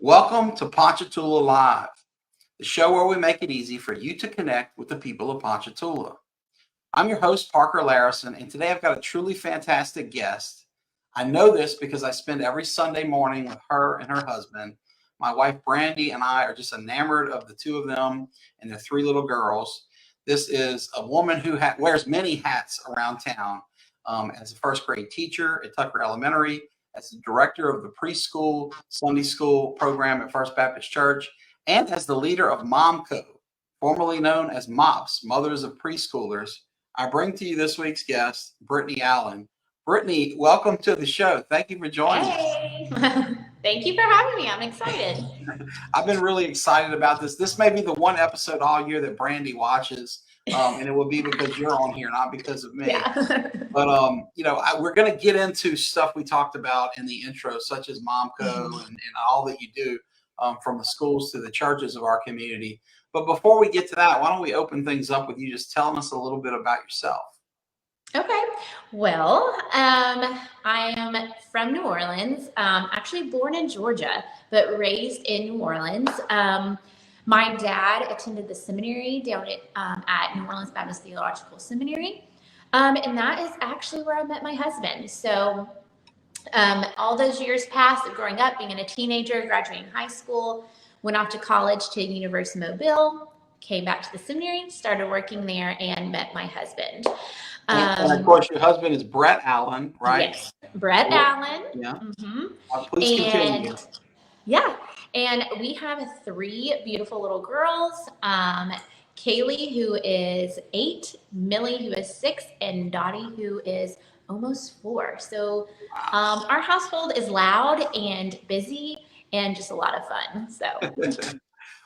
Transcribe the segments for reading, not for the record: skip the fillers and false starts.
Welcome to Ponchatoula Live, the show where we make it easy for you to connect with the people of Ponchatoula. I'm your host, Parker Layrisson, and today I've got a truly fantastic guest. I know this because I spend every Sunday morning with her and her husband. My wife, Brandy, and I are just enamored of the two of them and their three little girls. This is a woman who wears many hats around town as a first grade teacher at Tucker Elementary, as the director of the preschool Sunday school program at First Baptist Church, and as the leader of MomCo, formerly known as MOPS, Mothers of Preschoolers. I bring to you this week's guest, Britney Allen. Britney, welcome to the show. Thank you for joining us. Thank you for having me. I'm excited. I've been really excited about this. This may be the one episode all year that Brandy watches, and it will be because you're on here, not because of me. Yeah. But, we're going to get into stuff we talked about in the intro, such as MomCo and all that you do from the schools to the churches of our community. But before we get to that, why don't we open things up with you just telling us a little bit about yourself? Okay. Well, I am from New Orleans, actually born in Georgia, but raised in New Orleans. My dad attended the seminary down at New Orleans Baptist Theological Seminary. And that is actually where I met my husband. So all those years passed of growing up, being a teenager, graduating high school, went off to college to University of Mobile, came back to the seminary, started working there, and met my husband. And of course, your husband is Brett Allen, right? Yes, Brett Allen. Yeah. Mm-hmm. Please continue. Yeah, and we have three beautiful little girls. Kaylee, who is 8, Millie, who is 6, and Dottie, who is almost 4. So our household is loud and busy and just a lot of fun. So.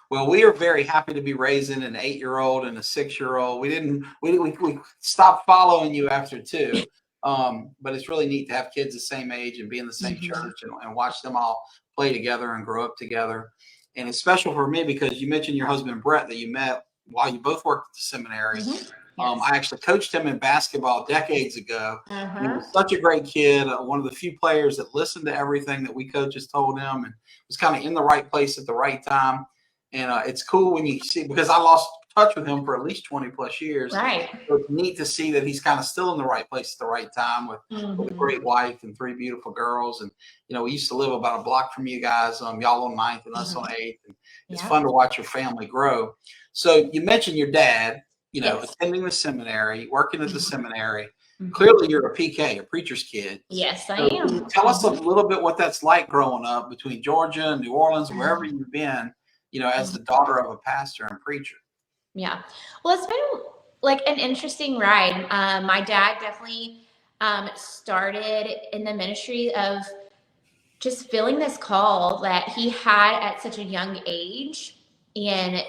Well, we are very happy to be raising an 8-year-old and a 6-year-old. We stopped following you after 2, but it's really neat to have kids the same age and be in the same church and watch them all play together and grow up together. And it's special for me because you mentioned your husband Brett that you met while you both worked at the seminary. Yes. I actually coached him in basketball decades ago. He was such a great kid, one of the few players that listened to everything that we coaches told him and was kind of in the right place at the right time. And it's cool when you see, because I lost touch with him for at least 20 plus years. Right. So it's neat to see that he's kind of still in the right place at the right time with a great wife and 3 beautiful girls. And, we used to live about a block from you guys, y'all on 9th and us on 8th. And it's fun to watch your family grow. So you mentioned your dad, attending the seminary, working at the seminary. Clearly you're a PK, a preacher's kid. Yes, I am. Tell us a little bit what that's like growing up between Georgia and New Orleans, wherever you've been, as the daughter of a pastor and preacher. Yeah. Well, it's been like an interesting ride. My dad definitely started in the ministry of just feeling this call that he had at such a young age and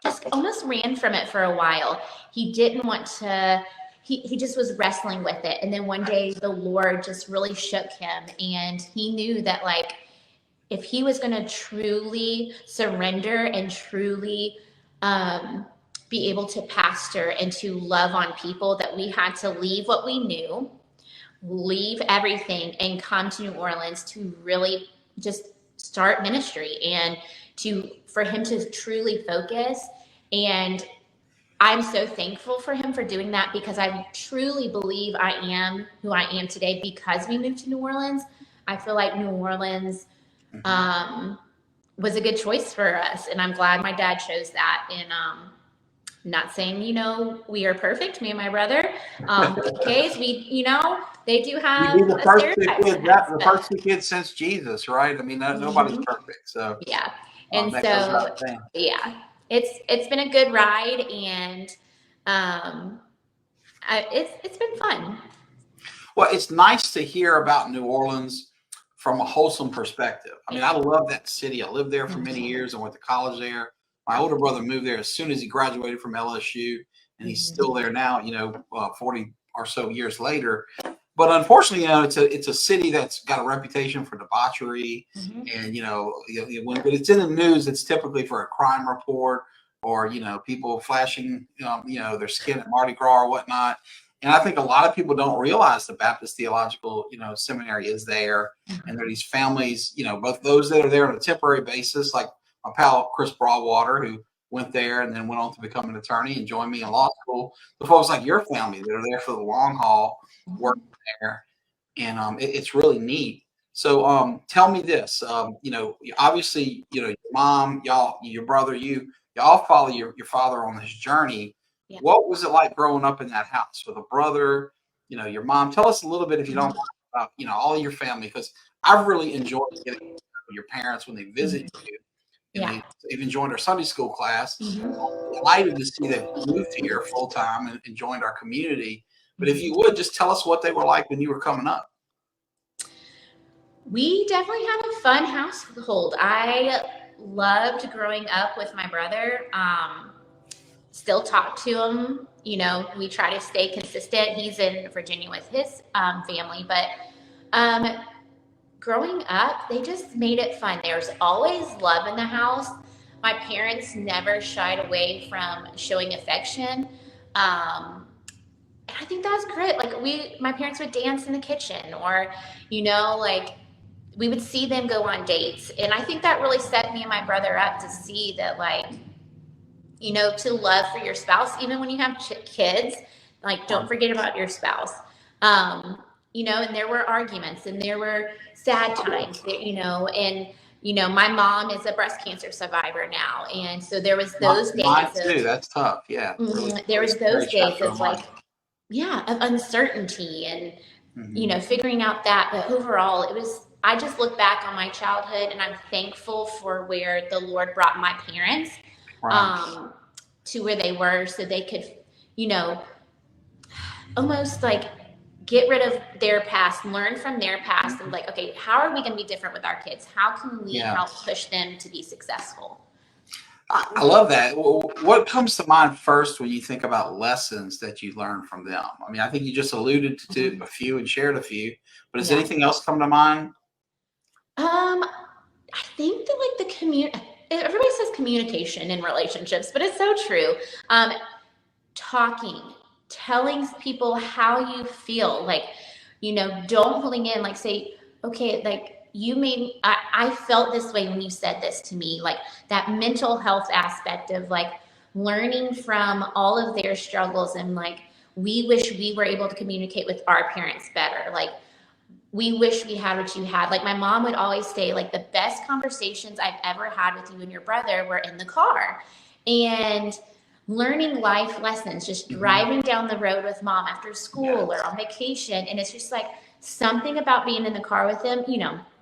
just almost ran from it for a while. He didn't want to, he just was wrestling with it. And then one day the Lord just really shook him and he knew that if he was going to truly surrender and truly be able to pastor and to love on people, that we had to leave what we knew, leave everything, and come to New Orleans to really just start ministry and for him to truly focus. And I'm so thankful for him for doing that because I truly believe I am who I am today because we moved to New Orleans. I feel like New Orleans was a good choice for us, and I'm glad my dad chose that. And not saying we are perfect, me and my brother. PKs, they do have the first two kids since Jesus, right? I mean, nobody's perfect, so yeah. And so yeah, it's been a good ride, and it's been fun. Well, it's nice to hear about New Orleans from a wholesome perspective. I mean, I love that city. I lived there for many years. I went to college there. My older brother moved there as soon as he graduated from LSU, and he's still there now, 40 or so years later. But unfortunately, it's a city that's got a reputation for debauchery. And, when it's in the news, it's typically for a crime report or, people flashing, their skin at Mardi Gras or whatnot. And I think a lot of people don't realize the Baptist Theological, Seminary is there. And there are these families, both those that are there on a temporary basis, like my pal Chris Broadwater, who went there and then went on to become an attorney and joined me in law school. The folks like your family that are there for the long haul, working there. And it's really neat. So tell me this, obviously, your mom, y'all, your brother, y'all follow your father on this journey. Yeah. What was it like growing up in that house with a brother, your mom? Tell us a little bit, if you don't mind, about, all of your family, because I've really enjoyed getting to know your parents when they visit you. And they've joined our Sunday school class. Delighted to see that you moved here full time and joined our community. But if you would, just tell us what they were like when you were coming up. We definitely had a fun household. I loved growing up with my brother. Still talk to him. We try to stay consistent. He's in Virginia with his family, but growing up, they just made it fun. There was always love in the house. My parents never shied away from showing affection. And I think that was great. Like my parents would dance in the kitchen, or, we would see them go on dates. And I think that really set me and my brother up to see that, to love for your spouse, even when you have kids, don't forget about your spouse. And there were arguments and there were sad times, and, my mom is a breast cancer survivor now. And so there was those days. Mine too. That's tough. Yeah. Really, there was those days of of uncertainty and, figuring out that. But overall, I just look back on my childhood and I'm thankful for where the Lord brought my parents. Right. To where they were, so they could, almost get rid of their past, learn from their past, and okay, how are we going to be different with our kids? How can we help push them to be successful? I love that. What comes to mind first when you think about lessons that you learned from them? I mean, I think you just alluded to a few and shared a few, but does anything else come to mind? I think that the community. Everybody says communication in relationships, but it's so true. Talking, telling people how you feel, don't holding in, say, okay, I felt this way when you said this to me, that mental health aspect of learning from all of their struggles. And we wish we were able to communicate with our parents better. We wish we had what you had. My mom would always say, the best conversations I've ever had with you and your brother were in the car. And learning life lessons, just driving down the road with mom after school or on vacation. And it's just something about being in the car with them.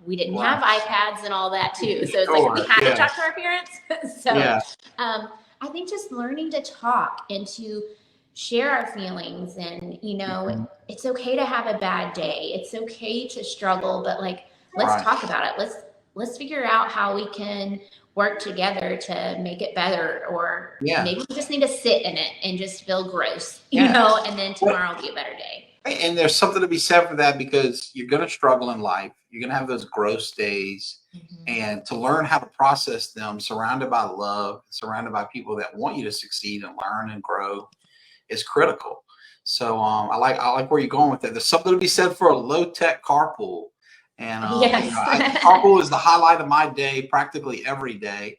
We didn't have iPads and all that too. So it's we had to talk to our parents. So I think just learning to talk and to share our feelings, and it's okay to have a bad day, it's okay to struggle, but let's talk about it, let's figure out how we can work together to make it better, or maybe we just need to sit in it and just feel gross, and then tomorrow will be a better day. And there's something to be said for that, because you're going to struggle in life, you're going to have those gross days, and to learn how to process them surrounded by love, surrounded by people that want you to succeed and learn and grow is critical. So I like where you're going with it. There's something to be said for a low-tech carpool. And carpool is the highlight of my day, practically every day.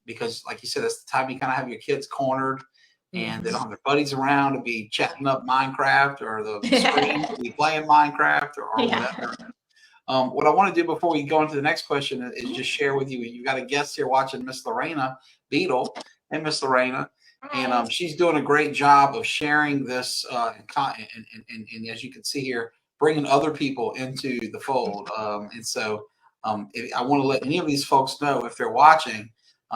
Because like you said, that's the time you kind of have your kids cornered, and they don't have their buddies around to be chatting up Minecraft, or the screen to be playing Minecraft, or whatever. What I want to do before we go into the next question is just share with you. You've got a guest here watching, Miss Lorena Beadle. And Miss Lorena. And she's doing a great job of sharing this, and as you can see here, bringing other people into the fold. And so I want to let any of these folks know, if they're watching,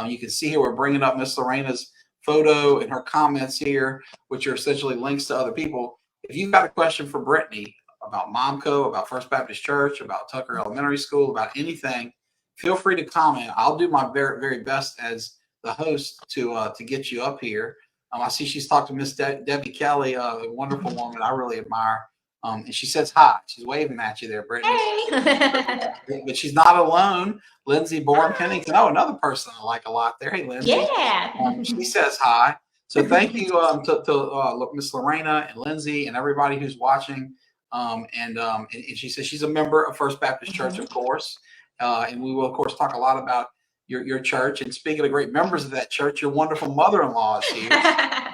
you can see here we're bringing up Miss Lorena's photo and her comments here, which are essentially links to other people. If you've got a question for Britney about MomCo, about First Baptist Church, about Tucker Elementary School, about anything, feel free to comment. I'll do my very, very best as the host to get you up here. I see she's talked to Miss Debbie Kelly, a wonderful woman I really admire. And she says hi. She's waving at you there, Brittany. Hey. But she's not alone. Lindsay Bourne Pennington. Oh, another person I like a lot there. Hey, Lindsay. Yeah. She says hi. So thank you to Miss Lorena and Lindsay and everybody who's watching. And she says she's a member of First Baptist Church, of course. And we will, of course, talk a lot about your church. And speaking of great members of that church, your wonderful mother-in-law is here.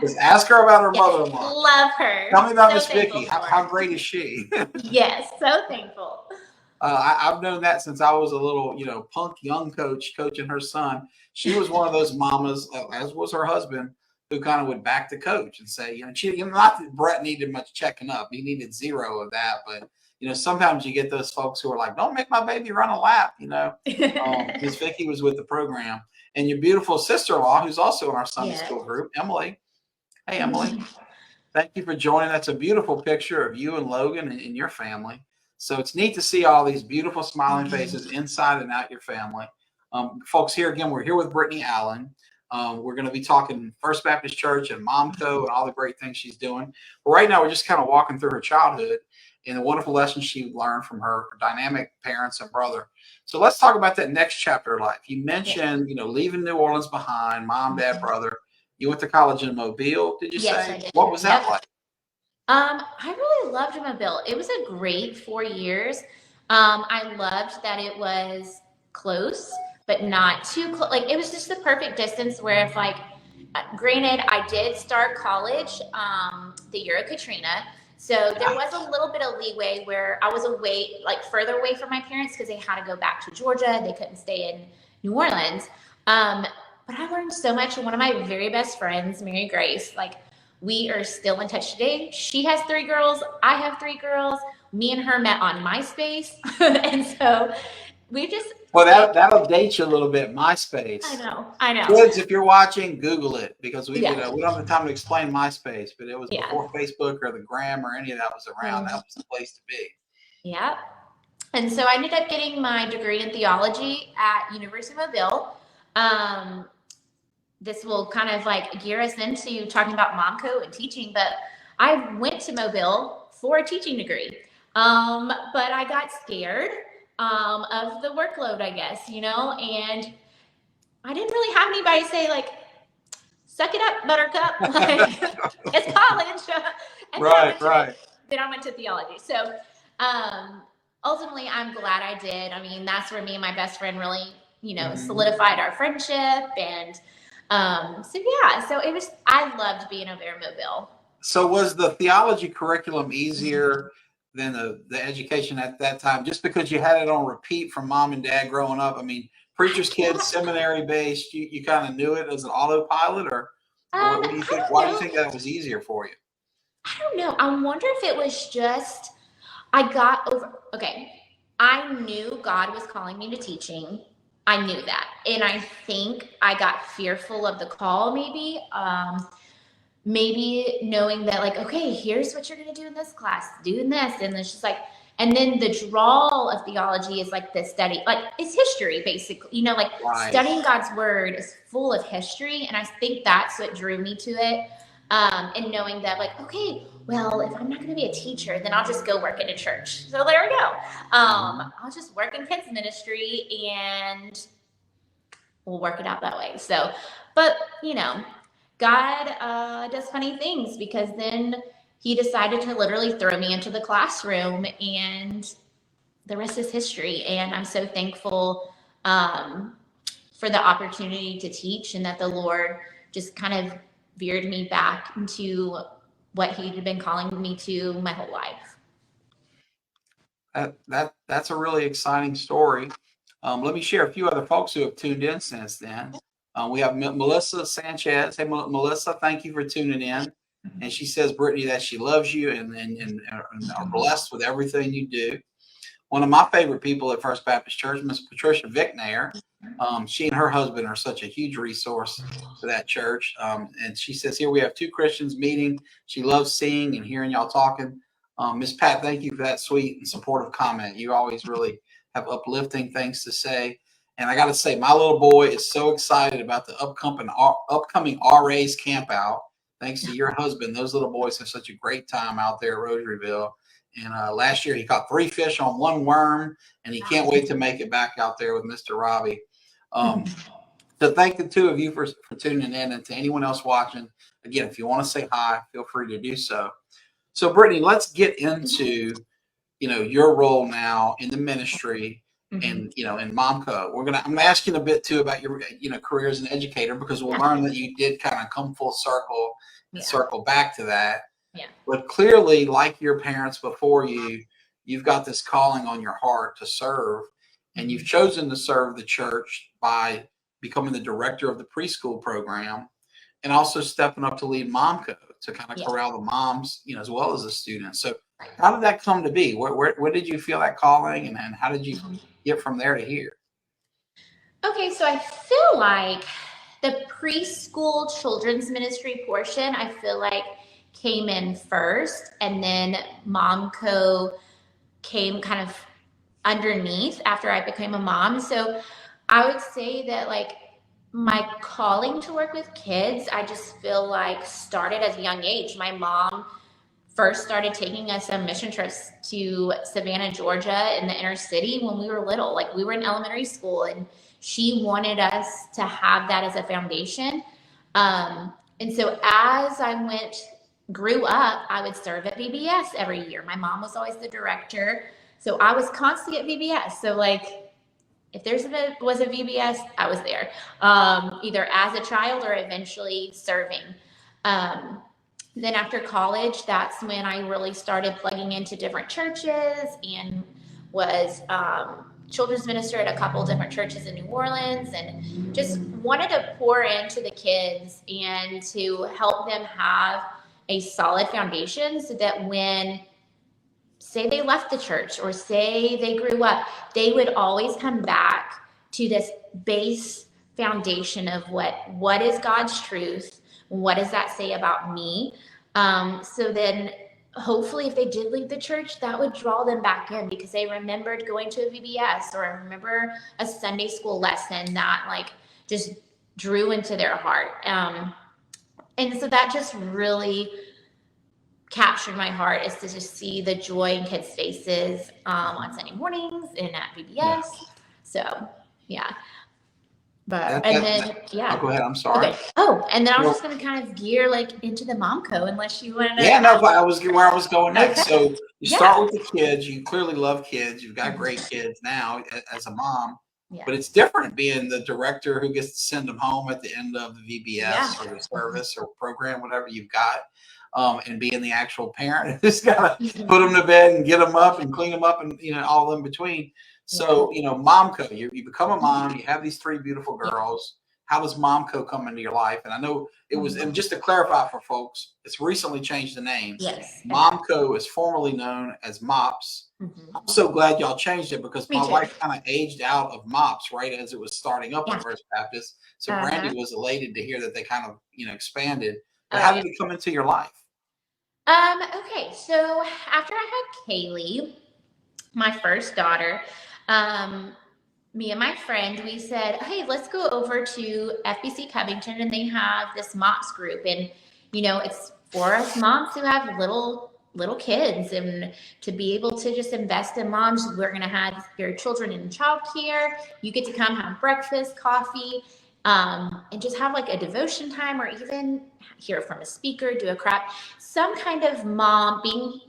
Just ask her about her mother-in-law. Love her. Tell me about So Miss Vicky. thankful for How her. great is she? Yes, so thankful. I've known that since I was a little, punk young coach coaching her son. She was one of those mamas, as was her husband, who kind of would back the coach and say, not that Brett needed much checking up. He needed zero of that. But, sometimes you get those folks who are like, don't make my baby run a lap, Miss Vicky was with the program. And your beautiful sister-in-law, who's also in our Sunday school group, Emily. Hey, Emily. Thank you for joining. That's a beautiful picture of you and Logan and your family. So it's neat to see all these beautiful smiling faces inside and out your family. Folks, here again, we're here with Britney Allen. We're going to be talking First Baptist Church and MomCo and all the great things she's doing. But right now, we're just kind of walking through her childhood and the wonderful lessons she learned from her dynamic parents and brother. So let's talk about that next chapter of life. You mentioned, leaving New Orleans behind, mom, dad, brother. You went to college in Mobile, did you say? I did. What was that like? I really loved Mobile. It was a great 4 years. I loved that it was close, but not too close. Like, it was just the perfect distance where if granted, I did start college the year of Katrina. So there was a little bit of leeway where I was away, further away from my parents because they had to go back to Georgia. They couldn't stay in New Orleans. But I learned so much. And one of my very best friends, Mary Grace, we are still in touch today. She has 3 girls. I have 3 girls. Me and her met on MySpace. And so we just... Well, that'll date you a little bit. MySpace. I know. Kids, if you're watching, Google it because we don't have the time to explain MySpace, but it was before Facebook or the Gram or any of that was around. That was the place to be. Yeah. And so I ended up getting my degree in theology at University of Mobile. This will kind of gear us into talking about MomCo and teaching, but I went to Mobile for a teaching degree. But I got scared of the workload, I guess, and I didn't really have anybody say suck it up, buttercup, it's college. And Right. Then I went to theology. So ultimately, I'm glad I did. I mean, that's where me and my best friend really, solidified our friendship. And so it was, I loved being over in Mobile. So was the theology curriculum easier than the education at that time, just because you had it on repeat from mom and dad growing up? I mean, preacher's kids, seminary based, you kind of knew it as an autopilot, or what do you think? Why do you think that was easier for you? I don't know. I wonder if it was just, I knew God was calling me to teaching. I knew that. And I think I got fearful of the call, maybe. Maybe knowing that, okay, here's what you're going to do in this class, doing this. And it's just and then the draw of theology is the study, it's history, basically, Right. Studying God's word is full of history. And I think that's what drew me to it. And knowing that okay, well, if I'm not going to be a teacher, then I'll just go work in a church. So there we go. I'll just work in kids ministry and we'll work it out that way. So, but God does funny things, because then he decided to literally throw me into the classroom, and the rest is history. And I'm so thankful for the opportunity to teach, and that the Lord just kind of veered me back into what he'd been calling me to my whole life. That's a really exciting story. Let me share a few other folks who have tuned in since then. We have Melissa Sanchez. Hey, Melissa, thank you for tuning in. And she says, Brittany, that she loves you and are blessed with everything you do. One of my favorite people at First Baptist Church, Miss Patricia Vicknair. She and her husband are such a huge resource for that church. And she says, here we have 2 Christians meeting. She loves seeing and hearing y'all talking. Miss Pat, thank you for that sweet and supportive comment. You always really have uplifting things to say. And I got to say, my little boy is so excited about the upcoming RA's camp out. Thanks to your husband, those little boys have such a great time out there at Rosaryville. And last year he caught 3 fish on 1 worm, and he can't wait to make it back out there with Mr. Robbie. So thank the two of you for tuning in, and to anyone else watching. Again, if you want to say hi, feel free to do so. So Brittany, let's get into your role now in the ministry and in MomCo. I'm gonna ask you a bit too about your career as an educator, because we'll learn that you did kind of come full circle and circle back to that. Yeah. But clearly, like your parents before you, you've got this calling on your heart to serve, and you've chosen to serve the church by becoming the director of the preschool program, and also stepping up to lead MomCo to kind of corral the moms, as well as the students. So how did that come to be? Where did you feel that calling, and how did you get from there to here? Okay, so I feel like the preschool children's ministry portion, I feel like came in first, and then MomCo came kind of underneath after I became a mom. So I would say that like my calling to work with kids, I just feel like started at a young age. My mom first started taking us on mission trips to Savannah, Georgia in the inner city when we were little. Like we were in elementary school, and she wanted us to have that as a foundation. And so as I grew up, I would serve at VBS every year. My mom was always the director. So I was constantly at VBS. So like if was a VBS, I was there, either as a child or eventually serving. Then after college, that's when I really started plugging into different churches and was children's minister at a couple different churches in New Orleans, and just wanted to pour into the kids and to help them have a solid foundation so that when, say they left the church or say they grew up, they would always come back to this base foundation of what is God's truth, what does that say about me? So then hopefully if they did leave the church, that would draw them back in because they remembered going to a VBS or remember a Sunday school lesson that like just drew into their heart. And so that just really captured my heart, is to just see the joy in kids' faces on Sunday mornings and at VBS. Yeah. So yeah. But go ahead. I'm sorry. Okay. Oh, and then I was just going to kind of gear like into the MomCo, unless you want to. Yeah, no, but I was where I was going next. So you start with the kids. You clearly love kids. You've got great kids now as a mom. Yeah. But it's different being the director who gets to send them home at the end of the VBS or the service or program, whatever you've got, and being the actual parent who's got to put them to bed and get them up and clean them up and all in between. So, MomCo, you become a mom, you have these three beautiful girls. How does MomCo come into your life? And I know it was, and just to clarify for folks, it's recently changed the name. Yes. MomCo is formerly known as MOPS. I'm so glad y'all changed it because my wife kind of aged out of MOPS right as it was starting up at First Baptist. So Brandy was elated to hear that they kind of, expanded. But how did it come into your life? Okay, so after I had Kaylee, my first daughter, me and my friend, we said, hey, let's go over to FBC Covington, and they have this MOPS group, and it's for us moms who have little kids, and to be able to just invest in moms. We're going to have your children in childcare. You get to come have breakfast, coffee, and just have like a devotion time, or even hear from a speaker, do a craft, some kind of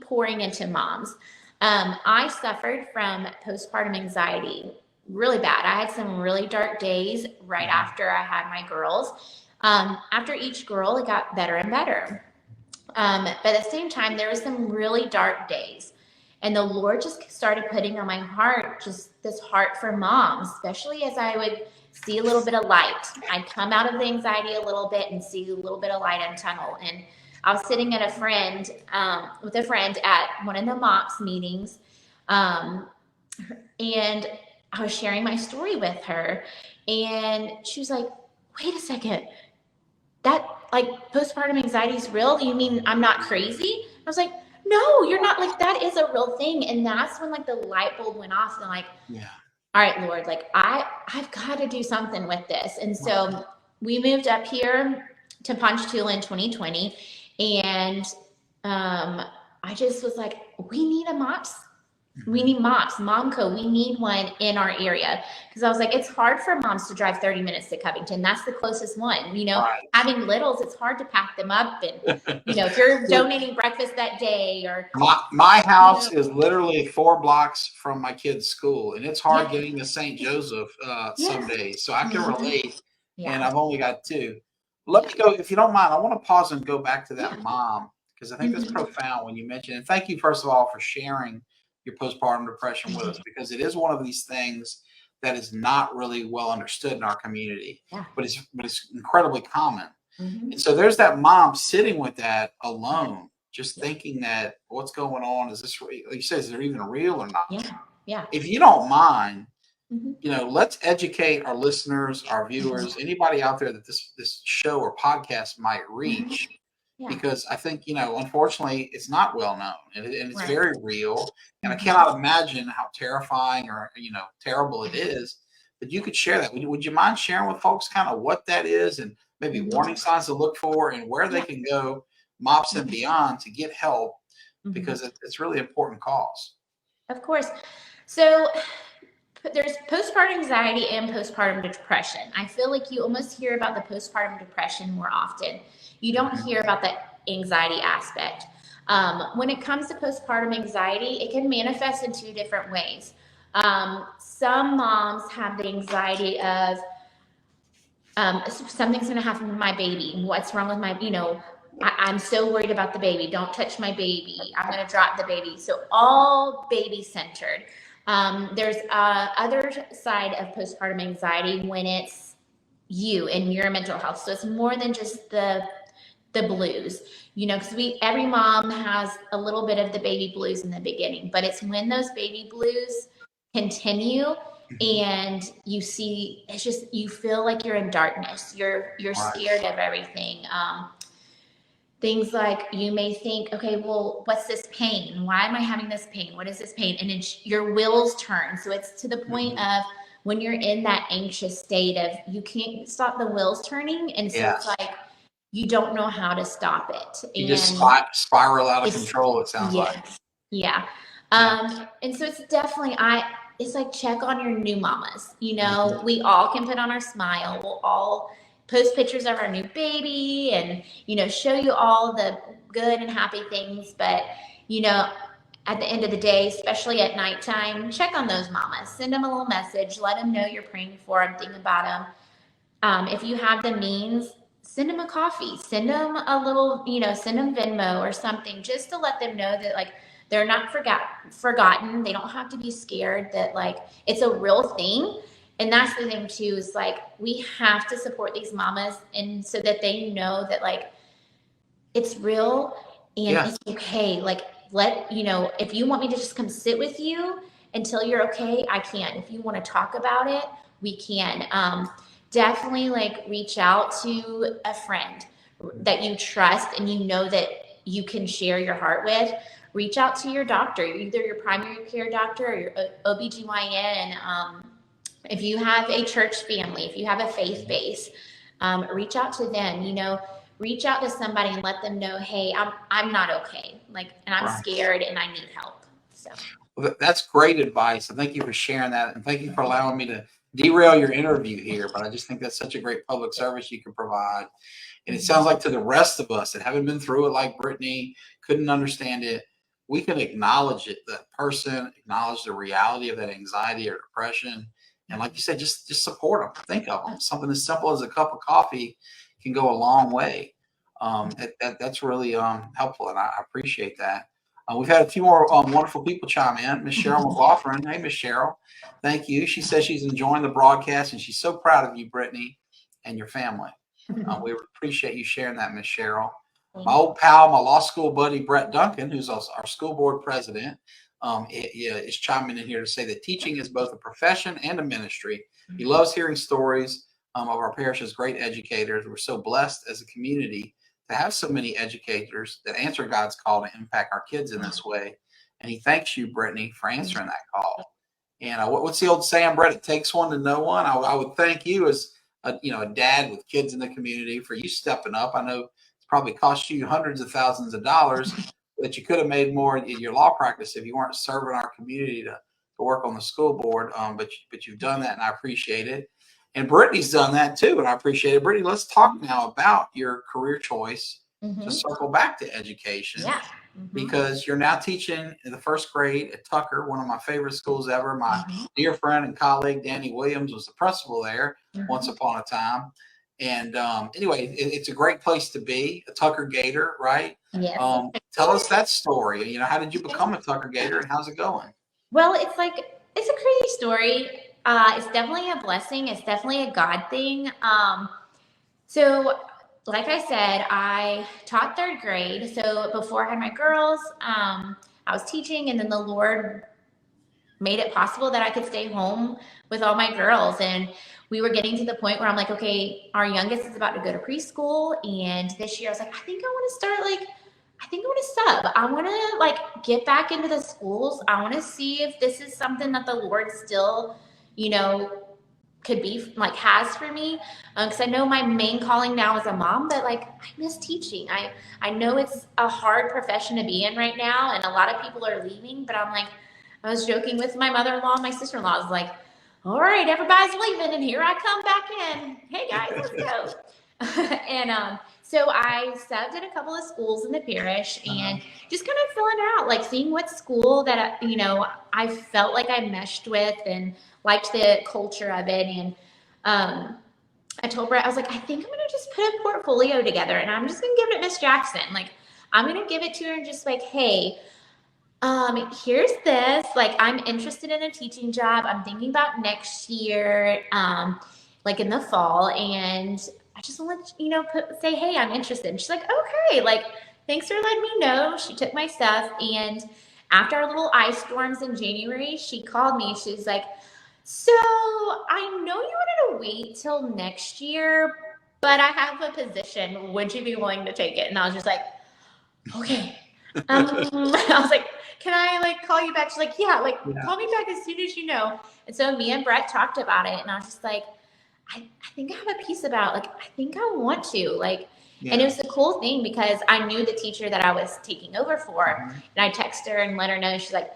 pouring into moms. I suffered from postpartum anxiety really bad. I had some really dark days right after I had my girls. After each girl, it got better and better. But at the same time, there was some really dark days. And the Lord just started putting on my heart just this heart for moms, especially as I would see a little bit of light. I'd come out of the anxiety a little bit and see a little bit of light in tunnel. And I was sitting with a friend at one of the MOPS meetings, and I was sharing my story with her, and she was like, wait a second, that like postpartum anxiety is real? You mean I'm not crazy? I was like, no, you're not. Like, that is a real thing. And that's when like the light bulb went off, and I'm like, all right, Lord, like I've got to do something with this. And so we moved up here to Ponchatoula in 2020. And I just was like, we need a MOPS We need moms, MomCo. We need one in our area. Because I was like, it's hard for moms to drive 30 minutes to Covington. That's the closest one. Having littles, it's hard to pack them up. And, if you're donating breakfast that day or, My house is literally 4 blocks from my kid's school, and it's hard yeah, getting to St. Joseph some yeah, days. So I can relate, and yeah. I've only got 2. Let me go, if you don't mind, I want to pause and go back to that mom, because I think that's profound when you mention, and thank you, first of all, for sharing your postpartum depression with us, because it is one of these things that is not really well understood in our community, Yeah. but it's incredibly common. Mm-hmm. And so there's that mom sitting with that alone, just thinking that what's going on? Is this, like you said, is it even real or not? Yeah. Yeah. If you don't mind, Mm-hmm. let's educate our listeners, our viewers, anybody out there that this show or podcast might reach, Yeah. because I think, unfortunately, it's not well known, and it's Right. very real. And I cannot imagine how terrifying or terrible it is. But you could share that. Would you mind sharing with folks kind of what that is, and maybe warning signs to look for, and where they can go, MOPS and beyond, to get help, because it's really important cause. Of course. So there's postpartum anxiety and postpartum depression. I feel like you almost hear about the postpartum depression more often. You don't hear about the anxiety aspect. When it comes to postpartum anxiety, it can manifest in 2 different ways. Some moms have the anxiety of something's going to happen to my baby. What's wrong with my, I'm so worried about the baby. Don't touch my baby. I'm going to drop the baby. So all baby centered. There's other side of postpartum anxiety when it's you and your mental health. So it's more than just the blues, because every mom has a little bit of the baby blues in the beginning, but it's when those baby blues continue and you see, it's just, you feel like you're in darkness. You're scared of everything. Things like you may think, okay, well, what's this pain? Why am I having this pain? What is this pain? And your wheels turn. So it's to the point of when you're in that anxious state of you can't stop the wheels turning. And so it's like, you don't know how to stop it. You just spiral out of control, it sounds like. Yeah. And so it's definitely, it's like, check on your new mamas. We all can put on our smile. We'll all post pictures of our new baby and, show you all the good and happy things. But, at the end of the day, especially at nighttime, check on those mamas. Send them a little message. Let them know you're praying for them, thinking about them. If you have the means, send them a coffee. Send them a little, send them Venmo or something, just to let them know that, like, they're not forgotten. They don't have to be scared, that, like, it's a real thing. And that's the thing too, is like, we have to support these mamas, and so that they know that, like, it's real and it's okay. Like, if you want me to just come sit with you until you're okay, I can. If you want to talk about it, we can. Definitely, like, reach out to a friend that you trust and that you can share your heart with. Reach out to your doctor, either your primary care doctor or your OBGYN. If you have a church family, if you have a faith base, reach out to them. Reach out to somebody and let them know, hey, I'm not okay, like, and I'm scared and I need help. So. Well, that's great advice, and thank you for sharing that, and thank you for allowing me to derail your interview here. But I just think that's such a great public service you can provide. And it sounds like to the rest of us that haven't been through it, like Britney, couldn't understand it, we can acknowledge it, that person, acknowledge the reality of that anxiety or depression. And like you said, just support them. Think of them. Something as simple as a cup of coffee can go a long way. That's really helpful, and I appreciate that. We've had a few more wonderful people chime in. Miss Cheryl McLaughlin. Hey, Miss Cheryl. Thank you. She says she's enjoying the broadcast, and she's so proud of you, Britney, and your family. We appreciate you sharing that, Miss Cheryl. My old pal, my law school buddy, Brett Duncan, who's our school board president, is chiming in here to say that teaching is both a profession and a ministry. He loves hearing stories of our parish's great educators. We're so blessed as a community to have so many educators that answer God's call to impact our kids in this way. And he thanks you, Brittany, for answering that call. And what's the old saying, Brett? It takes one to know one. I would thank you as a dad with kids in the community for you stepping up. I know it's probably cost you hundreds of thousands of dollars, that you could have made more in your law practice if you weren't serving our community to work on the school board. But you've done that, and I appreciate it. And Brittany's done that too, and I appreciate it. Brittany, let's talk now about your career choice to circle back to education. Yeah. Because you're now teaching in the first grade at Tucker, one of my favorite schools ever. My dear friend and colleague, Danny Williams, was the principal there once upon a time. And anyway, it's a great place to be, a Tucker Gator, right? Yes. Tell us that story. How did you become a Tucker Gator, and how's it going? Well, it's a crazy story. It's definitely a blessing. It's definitely a God thing. So like I said, I taught third grade. So before I had my girls, I was teaching, and then the Lord made it possible that I could stay home with all my girls. And we were getting to the point where I'm like, okay, our youngest is about to go to preschool. And this year I was like, I think I want to sub. I want to get back into the schools. I want to see if this is something that the Lord still, could be has for me. Because I know my main calling now is a mom, but I miss teaching. I know it's a hard profession to be in right now, and a lot of people are leaving, but I was joking with my mother-in-law and my sister-in-law. I was like, all right, everybody's leaving, and here I come back in. Hey guys, let's go. And so I subbed at a couple of schools in the parish, and just kind of filling out, seeing what school that I felt like I meshed with and liked the culture of it. And I told Brett, I was like, I think I'm gonna just put a portfolio together, and I'm just gonna give it to Miss Jackson. I'm gonna give it to her and just hey, here's this. I'm interested in a teaching job. I'm thinking about next year, in the fall, and I just want to say, hey, I'm interested. And she's like, okay, thanks for letting me know. She took my stuff, and after our little ice storms in January, she called me. She's like, so I know you wanted to wait till next year, but I have a position. Would you be willing to take it? And I was just like, okay. I was like, can I call you back? She's like, yeah, call me back as soon as you know. And so me and Brett talked about it, and I was just like, I think I have a piece about I think I want to and it was a cool thing because I knew the teacher that I was taking over for, and I texted her and let her know. She's like,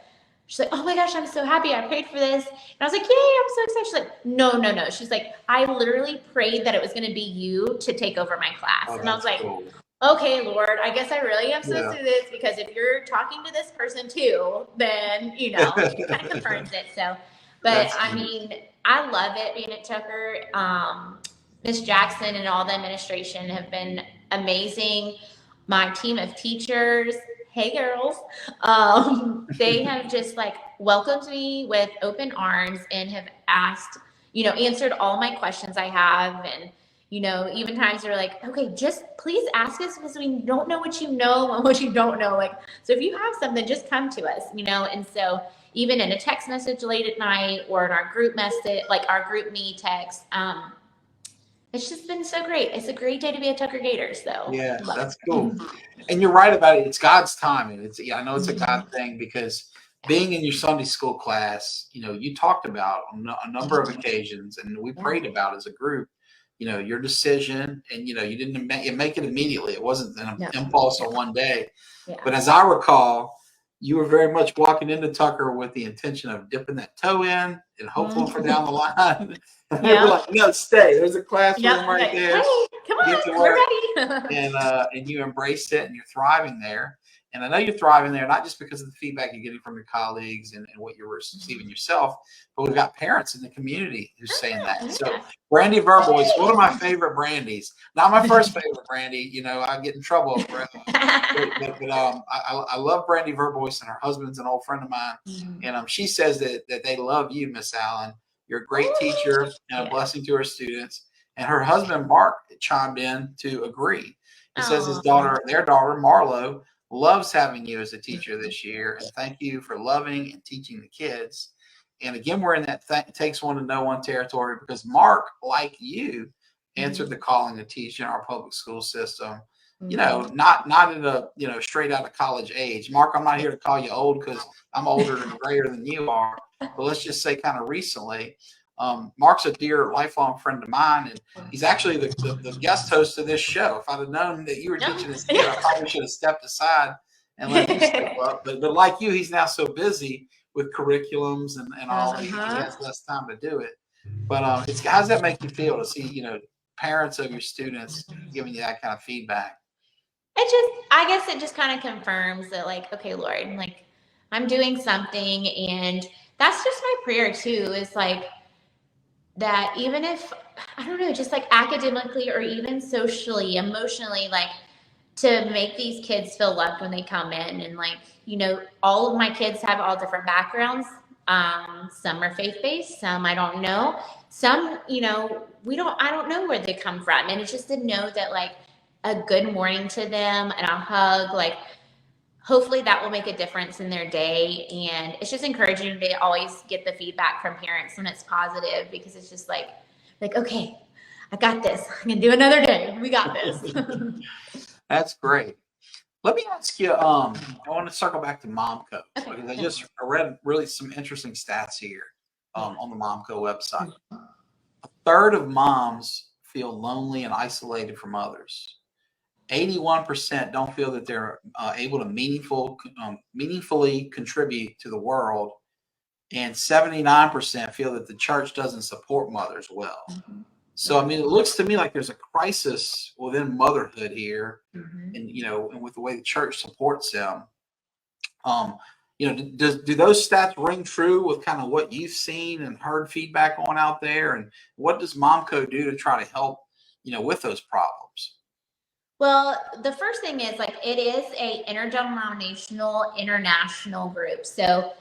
oh my gosh, I'm so happy. I prayed for this. And I was like, yay, I'm so excited. She's like, no. She's like, I literally prayed that it was going to be you to take over my class. And I was like, cool. Okay, Lord, I guess I really am supposed to do this, because if you're talking to this person too, then, she kind of confirms it. So, but I love it being at Tucker. Miss Jackson and all the administration have been amazing. My team of teachers, hey girls, they have just welcomed me with open arms and have asked, answered all my questions I have. And even times they're like, okay, just please ask us, because we don't know what you know and what you don't know. So if you have something, just come to us, And so even in a text message late at night, or in our group message, our group me text, it's just been so great. It's a great day to be a Tucker Gator. So yeah, that's cool. And you're right about it. It's God's timing. I know it's a God thing, because being in your Sunday school class, you talked about on a number of occasions, and we prayed about as a group, your decision, and you didn't make it immediately. It wasn't an impulse on one day. Yeah. But as I recall, you were very much walking into Tucker with the intention of dipping that toe in and hoping for down the line. And they were like, no, stay. There's a classroom right there. Hey, come on, we're ready. And you embraced it, and you're thriving there. And I know you're thriving there, not just because of the feedback you're getting from your colleagues and what you're receiving yourself, but we've got parents in the community who's saying that. So Brandy Verbois, one of my favorite Brandies. Not my first favorite Brandy. I get in trouble. But I love Brandy Verbois, and her husband's an old friend of mine. And she says that they love you, Miss Allen. You're a great teacher and a blessing to her students. And her husband, Mark, chimed in to agree. He says their daughter, Marlo, loves having you as a teacher this year, and thank you for loving and teaching the kids. And again, we're in that takes one to know one territory, because Mark, like you, answered the calling to teach in our public school system. Not at a straight out of college age. Mark, I'm not here to call you old, because I'm older and grayer than you are, but let's just say kind of recently. Mark's a dear lifelong friend of mine, and he's actually the guest host of this show. If I'd have known that you were teaching this kid, I probably should have stepped aside and let him step up. But like you, he's now so busy with curriculums and all that he has less time to do it. But it's how does that make you feel to see, parents of your students giving you that kind of feedback? I guess it just kind of confirms that, like, okay, Lord, like, I'm doing something. And that's just my prayer too, is like, that even if, I don't know, just like academically or even socially, emotionally, like, to make these kids feel loved when they come in. And like, all of my kids have all different backgrounds. Some are faith-based, some I don't know. Some, I don't know where they come from. And it's just to know that, like, a good morning to them and a hug, like, hopefully that will make a difference in their day. And it's just encouraging to always get the feedback from parents when it's positive, because it's just like, okay, I got this. I can do another day. We got this. That's great. Let me ask you, I want to circle back to MomCo, Okay. because I read really some interesting stats here on the MomCo website. A third of moms feel lonely and isolated from others. 81% don't feel that they're able to meaningfully contribute to the world, and 79% feel that the church doesn't support mothers well. Mm-hmm. So, I mean, it looks to me like there's a crisis within motherhood here, Mm-hmm. and with the way the church supports them. Do those stats ring true with kind of what you've seen and heard feedback on out there? And what does MomCo do to try to help, with those problems? Well, the first thing is, like, it is a interdenominational international group. So,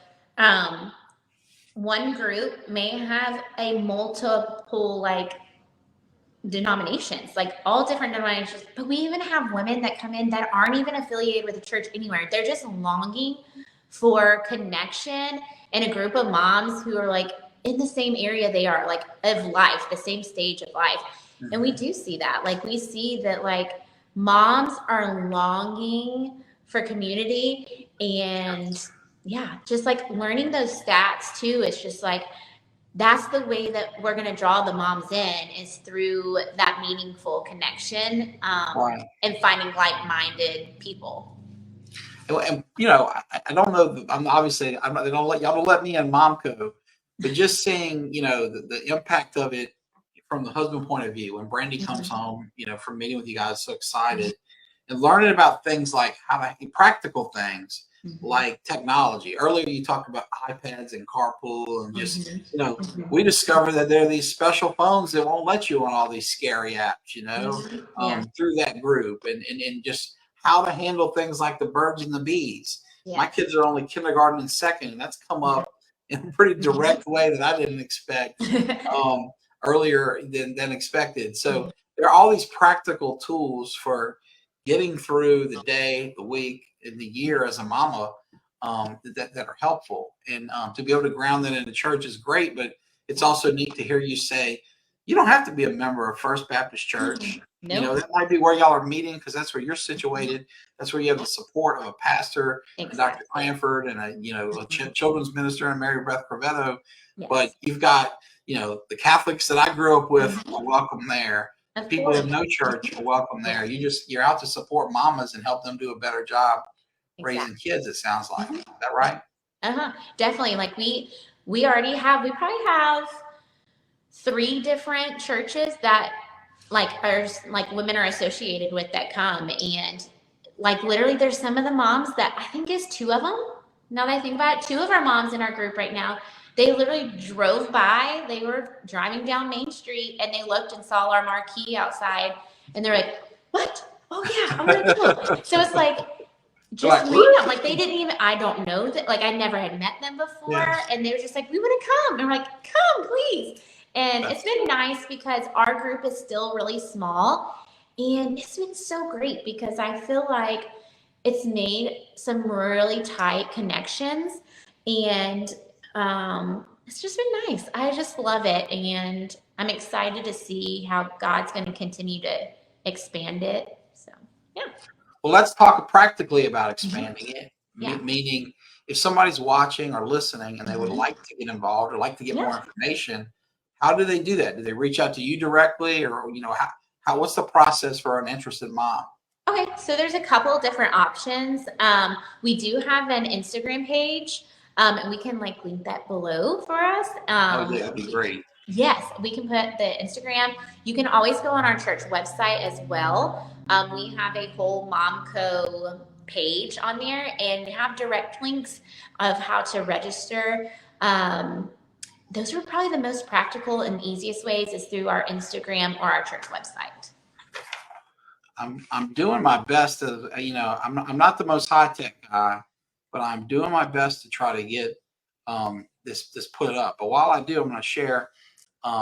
one group may have a multiple, like, denominations, like all different denominations, but we even have women that come in that aren't even affiliated with the church anywhere. They're just longing for connection and a group of moms who are, like, in the same area they are, like, of life, the same stage of life. And we do see that. Like, we see that, like, moms are longing for community. And yeah, just like learning those stats too, it's just like, that's the way that we're going to draw the moms in, is through that meaningful connection, Right. and finding like-minded people. And I don't know. I'm obviously they don't let y'all don't let me in MomCo, but just seeing the impact of it from the husband point of view, when Brandy comes home, from meeting with you guys, so excited, and learning about things like practical things like technology. Earlier, you talked about iPads and carpool, and just we discovered that there are these special phones that won't let you on all these scary apps, through that group, and just how to handle things like the birds and the bees. Yeah. My kids are only kindergarten and second, and that's come up in a pretty direct way that I didn't expect earlier than expected. So there are all these practical tools for getting through the day, the week, and the year as a mama that are helpful. And to be able to ground that in the church is great, but it's also neat to hear you say, you don't have to be a member of First Baptist Church. Nope. That might be where y'all are meeting, because that's where you're situated. That's where you have the support of a pastor, and Dr. Cranford, and a children's minister, and Mary Beth Corvetto. Yes. But you've got, the Catholics that I grew up with are welcome there. People in no church are welcome there. You're out to support mamas and help them do a better job raising kids, it sounds like. Is that right? Definitely. Like, we probably have 3 different churches that, like, are, like, women are associated with that come. And, like, literally there's some of the moms that I think is 2 of them. Now that I think about it, 2 of our moms in our group right now, they literally drove by. They were driving down Main Street and they looked and saw our marquee outside, and they're like, "What? Oh yeah, I want to go." So it's like, just random. Like, they didn't even, I don't know that, like, I never had met them before, and they were just like, "We want to come." And we're like, "Come, please." And it's been nice because our group is still really small, and it's been so great because I feel like it's made some really tight connections, and it's just been nice. I just love it, and I'm excited to see how God's going to continue to expand it. So, yeah. Well, let's talk practically about expanding it. Meaning, if somebody's watching or listening and they would like to get involved or like to get more information, how do they do that? Do they reach out to you directly, or what's the process for an interested mom? Okay, so there's a couple different options. We do have an Instagram page, and we can like link that below for us. Oh, yeah, that'd be great. Yes, we can put the Instagram. You can always go on our church website as well. We have a whole MomCo page on there, and have direct links of how to register. Um, those are probably the most practical and easiest ways is through our Instagram or our church website. I'm doing my best to, I'm not the most high tech guy, but I'm doing my best to try to get this put up. But while I do, I'm going to share.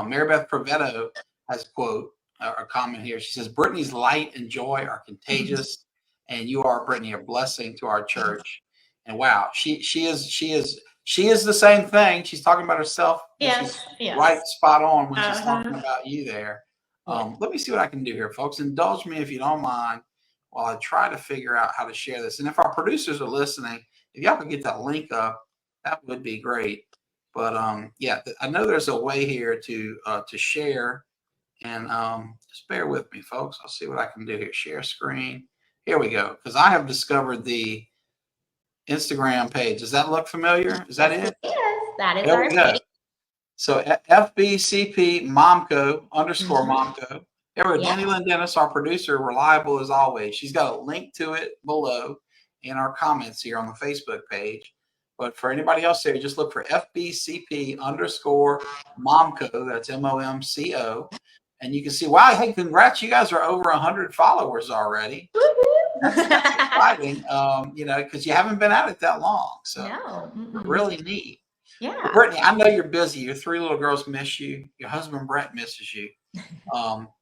Mary Beth Provetto has a quote or a comment here. She says, "Brittany's light and joy are contagious, and you are, Brittany, a blessing to our church." And wow, she is the same thing. She's talking about herself. Yes, She's yes. right spot on when she's Uh-huh. talking about you there. Let me see what I can do here, folks. Indulge me if you don't mind while I try to figure out how to share this. And if our producers are listening, if y'all could get that link up, that would be great. But yeah, I know there's a way here to share, and just bear with me, folks. I'll see what I can do here. Share screen. Here we go. Because I have discovered the Instagram page. Does that look familiar? Is that it? Yes, that is There our we go. page. So FBCP MomCo _ Mhm. MomCo. There we go. Yeah. Danny Lynn Dennis, our producer, reliable as always. She's got a link to it below in our comments here on the Facebook page. But for anybody else there, just look for FBCP _ MomCo. That's MOMCO. And you can see, wow, hey, congrats. You guys are over 100 followers already. That's exciting, because you haven't been at it that long. So No. really neat. Yeah. Well, Brittany, I know you're busy. Your 3 little girls miss you. Your husband Brett misses you.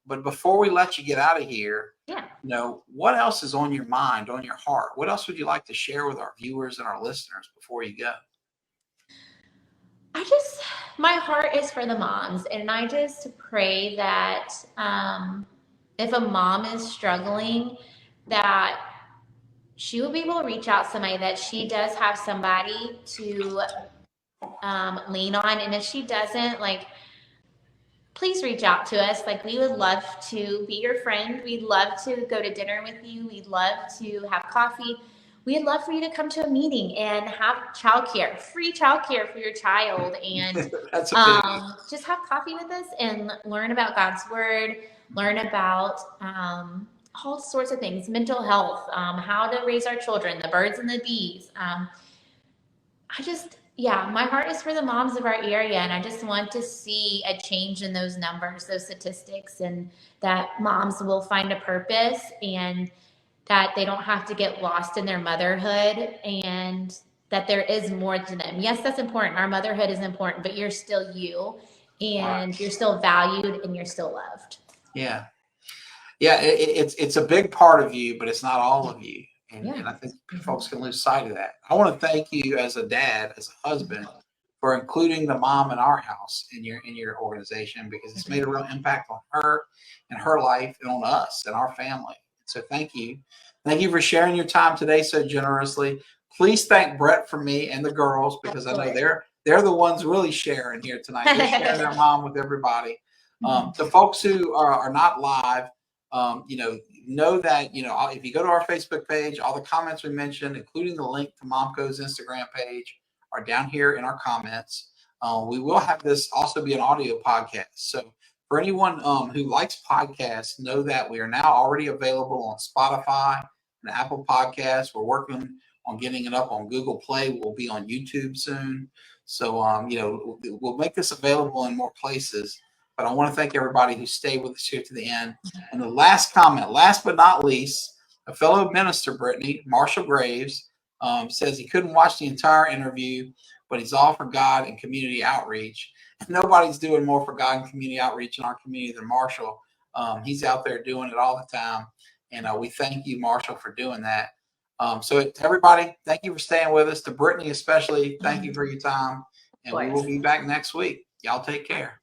But before we let you get out of here, Yeah. What else is on your mind, on your heart? What else would you like to share with our viewers and our listeners before you go? My heart is for the moms, and I just pray that if a mom is struggling, that she will be able to reach out to somebody, that she does have somebody to lean on. And if she doesn't, like, please reach out to us. Like, we would love to be your friend. We'd love to go to dinner with you. We'd love to have coffee. We'd love for you to come to a meeting and have childcare, free childcare for your child, and That's a big just have coffee with us and learn about God's word, learn about all sorts of things, mental health, how to raise our children, the birds and the bees. Yeah, my heart is for the moms of our area, and I just want to see a change in those numbers, those statistics, and that moms will find a purpose, and that they don't have to get lost in their motherhood, and that there is more to them. Yes, that's important. Our motherhood is important, but you're still you, and you're still valued, and you're still loved. Yeah. It's a big part of you, but it's not all of you. And I think folks can lose sight of that. I want to thank you as a dad, as a husband, for including the mom in our house in your organization, because it's made a real impact on her and her life and on us and our family. So thank you. Thank you for sharing your time today so generously. Please thank Brett for me and the girls, because I know they're the ones really sharing here tonight. They're sharing their mom with everybody. The folks who are not live, know that, if you go to our Facebook page, all the comments we mentioned, including the link to MomCo's Instagram page, are down here in our comments. We will have this also be an audio podcast. So for anyone who likes podcasts, know that we are now already available on Spotify and Apple Podcasts. We're working on getting it up on Google Play. We'll be on YouTube soon. So, we'll make this available in more places. But I want to thank everybody who stayed with us here to the end. And the last comment, last but not least, a fellow minister, Brittany, Marshall Graves, says he couldn't watch the entire interview, but he's all for God and community outreach. And nobody's doing more for God and community outreach in our community than Marshall. He's out there doing it all the time. And we thank you, Marshall, for doing that. So to everybody, thank you for staying with us. To Brittany especially, thank you for your time. And we will be back next week. Y'all take care.